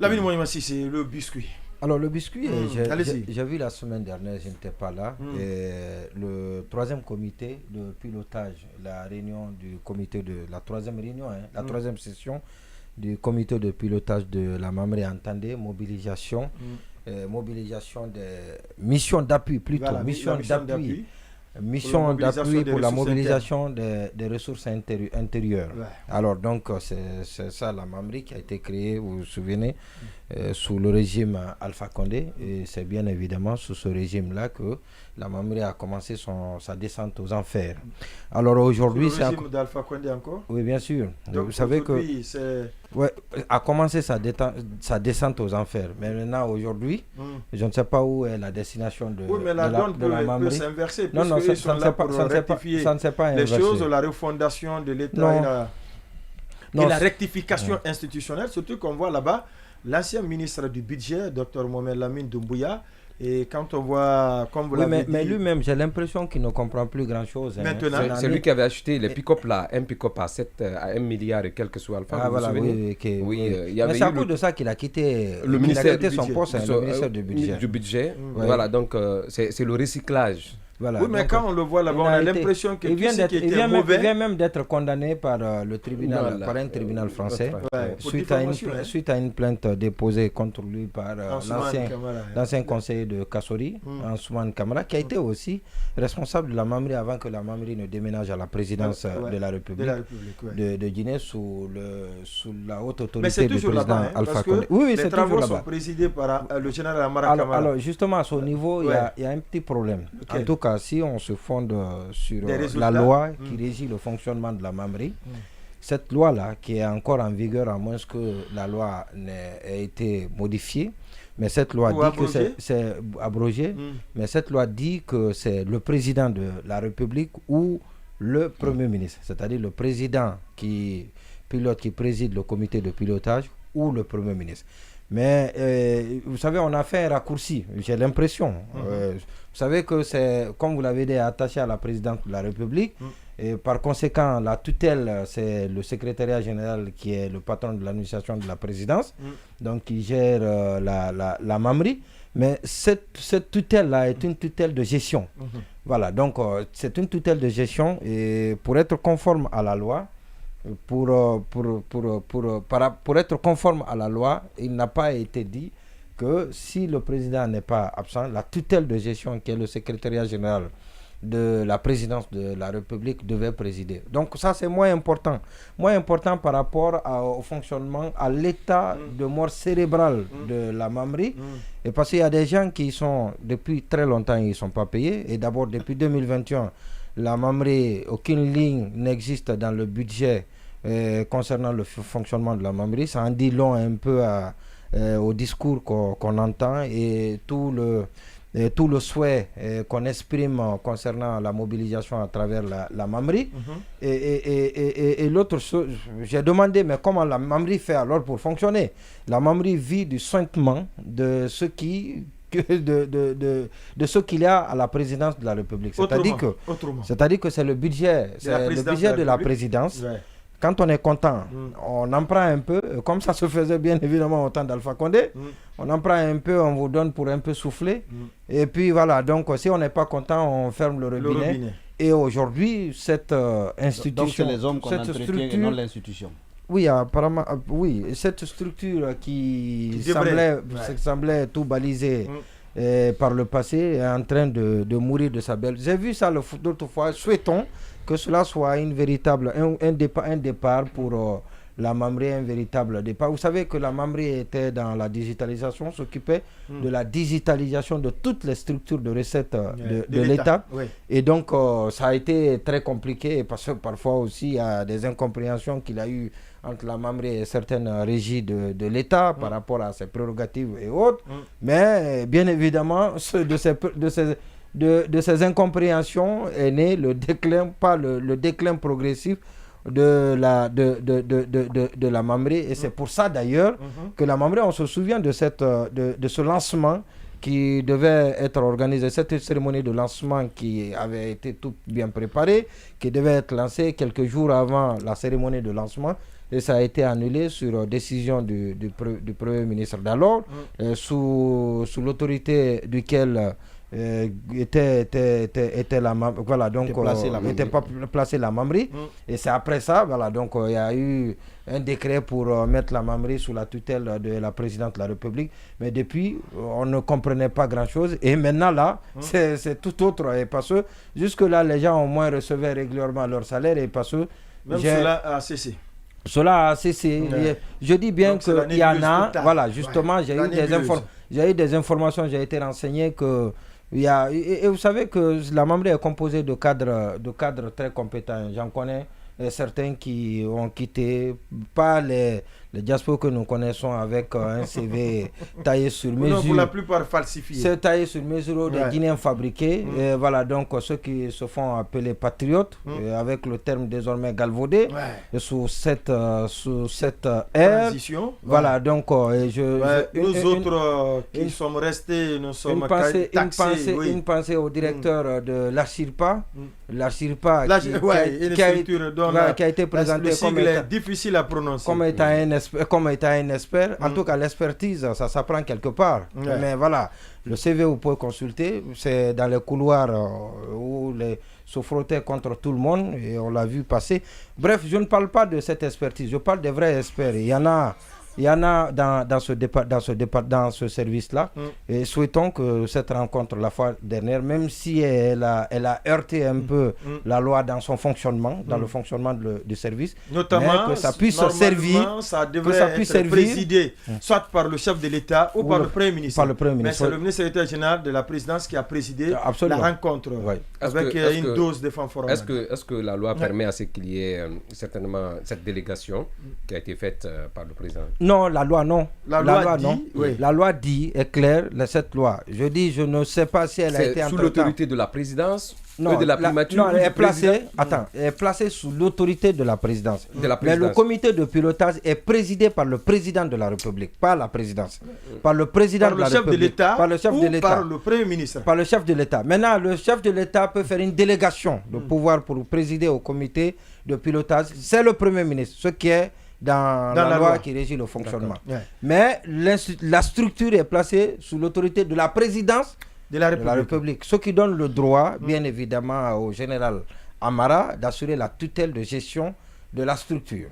Lamine Moïmassi, c'est le biscuit. Alors le biscuit, allez-y. j'ai vu la semaine dernière, je n'étais pas là, et le troisième comité de pilotage, la réunion du comité de la troisième réunion, la troisième session du comité de pilotage de la Mamri entendait mobilisation des missions d'appui plutôt, Voilà, mission d'appui. Mission d'appui pour la mobilisation des ressources intérieures. Ouais. Alors donc c'est ça la Mamri qui a été créée, vous vous souvenez, sous le régime Alpha Condé, et c'est bien évidemment sous ce régime-là que la Mamri a commencé sa descente aux enfers. Alors aujourd'hui c'est le régime d'Alpha Condé encore. Oui, bien sûr. Donc, vous savez que a commencé sa descente aux enfers. Mais maintenant, aujourd'hui, je ne sais pas où est la destination de, oui, mais la donne peut s'inverser. Non, ça ne s'est pas inversé. Les choses, la refondation de l'État et la rectification institutionnelle, surtout qu'on voit là-bas l'ancien ministre du budget, Dr Mohamed Lamine Doumbouya. Et quand on voit, comme vous l'avez dit... Mais lui-même, j'ai l'impression qu'il ne comprend plus grand-chose. Maintenant, c'est lui qui avait acheté les pick-up là, un pick-up à 1 milliard et quelques sous Alpha. Ah voilà, oui. Mais c'est à cause de ça qu'il a quitté, son poste, le ministère du budget. Voilà, donc c'est le recyclage. Voilà, oui, mais quand on le voit là-bas, on a l'impression que tout ce qui était mauvais... Il vient même d'être condamné par le tribunal, par un tribunal français, suite à une plainte déposée contre lui par l'ancien conseiller de Kassori, Ansoumane Kamara, qui a été aussi responsable de la Mamri avant que la Mamri ne déménage à la présidence de la République de Guinée sous la haute autorité du président Alpha Condé. Oui, les travaux sont présidés par le général Amara Kamara. Alors justement, à ce niveau, il y a un petit problème. En tout cas, si on se fonde sur la loi qui régit le fonctionnement de la Mamri, cette loi-là, qui est encore en vigueur à moins que la loi n'ait été modifiée, mais cette loi dit que c'est abrogé, mais cette loi dit que c'est le président de la République ou le Premier ministre, c'est-à-dire le président qui préside le comité de pilotage ou le Premier ministre. Mais vous savez, on a fait un raccourci, j'ai l'impression. Vous savez que c'est, comme vous l'avez dit, attaché à la présidence de la République. Et par conséquent, la tutelle, c'est le secrétariat général qui est le patron de l'administration de la présidence, donc qui gère la Mamri. Mais cette tutelle-là est une tutelle de gestion. Voilà, donc c'est une tutelle de gestion et pour être conforme à la loi, pour être conforme à la loi, il n'a pas été dit que si le président n'est pas absent, la tutelle de gestion qui est le secrétariat général de la présidence de la République devait présider. Donc ça c'est moins important par rapport au fonctionnement, à l'état de mort cérébrale de la Mamri. Et parce qu'il y a des gens qui sont, depuis très longtemps, ils ne sont pas payés. Et d'abord depuis 2021, la Mamri, aucune ligne n'existe dans le budget concernant le fonctionnement de la Mamri. Ça en dit long un peu au discours qu'on entend et tout le souhait qu'on exprime concernant la mobilisation à travers la Mamri. Et l'autre chose, j'ai demandé, mais comment la Mamri fait alors pour fonctionner? La Mamri vit du sointement de ce qu'il y a à la présidence de la République. C'est-à-dire que c'est le budget, de la présidence. Quand on est content, on en prend un peu, comme ça se faisait bien évidemment au temps d'Alpha Condé. On en prend un peu, on vous donne pour un peu souffler. Et puis voilà, donc si on n'est pas content, on ferme le robinet. Et aujourd'hui, cette institution... Donc c'est les hommes qu'on entretient et non l'institution. Oui, apparemment, oui. Cette structure qui semblait tout balisée par le passé est en train de mourir de sa belle. J'ai vu ça d'autres fois. Souhaitons que cela soit un départ pour la Mamri, un véritable départ. Vous savez que la Mamri était dans la digitalisation, s'occupait de la digitalisation de toutes les structures de recettes de l'État. Et donc, ça a été très compliqué parce que parfois aussi, il y a des incompréhensions qu'il a eues entre la Mamri et certaines régies de l'État par rapport à ses prérogatives et autres. Mais bien évidemment, de ces incompréhensions est né le déclin progressif de la Mamri. Et c'est pour ça d'ailleurs que la Mamri, on se souvient de ce lancement qui devait être organisée, cette cérémonie de lancement qui avait été tout bien préparée, qui devait être lancée quelques jours avant la cérémonie de lancement, et ça a été annulé sur décision du Premier ministre d'alors, sous l'autorité duquel était la voilà, donc était pas placé la Mamri, et c'est après ça, voilà, donc il y a eu un décret pour mettre la Mamri sous la tutelle de la présidente de la République, mais depuis on ne comprenait pas grand chose, et maintenant là c'est tout autre, et parce que jusque là les gens au moins recevaient régulièrement leur salaire, et parce que même cela a cessé. Cela a cessé. Je dis bien qu'il y en a, voilà, justement, j'ai eu des informations, j'ai été renseigné que et vous savez que la Mamri est composée de cadres très compétents. J'en connais certains qui ont quitté, pas les diasporas que nous connaissons avec un CV taillé sur mesure. Non, pour la plupart falsifié. C'est taillé sur mesure des Guinéens fabriqués. Et voilà, donc ceux qui se font appeler patriotes, avec le terme désormais galvaudé, sous cette ère. Transition. Voilà, donc nous autres qui sommes restés, nous sommes taxés. Une pensée au directeur de l'Achirpa. L'Achirpa qui a été présenté comme étant difficile à prononcer. Comme étant un expert. En tout cas, l'expertise, ça s'apprend quelque part. Mais voilà, le CV, vous pouvez consulter. C'est dans les couloirs où se frottaient contre tout le monde, et on l'a vu passer. Bref, je ne parle pas de cette expertise, je parle des vrais experts. Il y en a dans ce service-là, et souhaitons que cette rencontre la fois dernière, même si elle a heurté un peu la loi dans son fonctionnement, dans le fonctionnement du service, notamment que ça puisse servir, ça devrait être présidé soit par le chef de l'État ou par le Premier ministre. Mais c'est le ministre général de la présidence qui a présidé la rencontre avec une dose de fanfaron. Est-ce que la loi permet à ce qu'il y ait certainement cette délégation qui a été faite par le président? Non, la loi non. La loi dit, non. Oui. La loi dit, est claire, cette loi. Je dis, je ne sais pas si elle a été sous l'autorité de la présidence, de la primature. Non, elle est placée. Elle est placée sous l'autorité de la présidence. Mais le comité de pilotage est présidé par le président de la République, pas la présidence. Par le président de la République. Par le chef de l'État. Par le Premier ministre. Par le chef de l'État. Maintenant, le chef de l'État peut faire une délégation de pouvoir pour présider au comité de pilotage. C'est le Premier ministre, ce qui est dans la loi qui régit le fonctionnement. Mais la structure est placée sous l'autorité de la présidence de la République. Ce qui donne le droit, bien évidemment, au général Amara d'assurer la tutelle de gestion de la structure.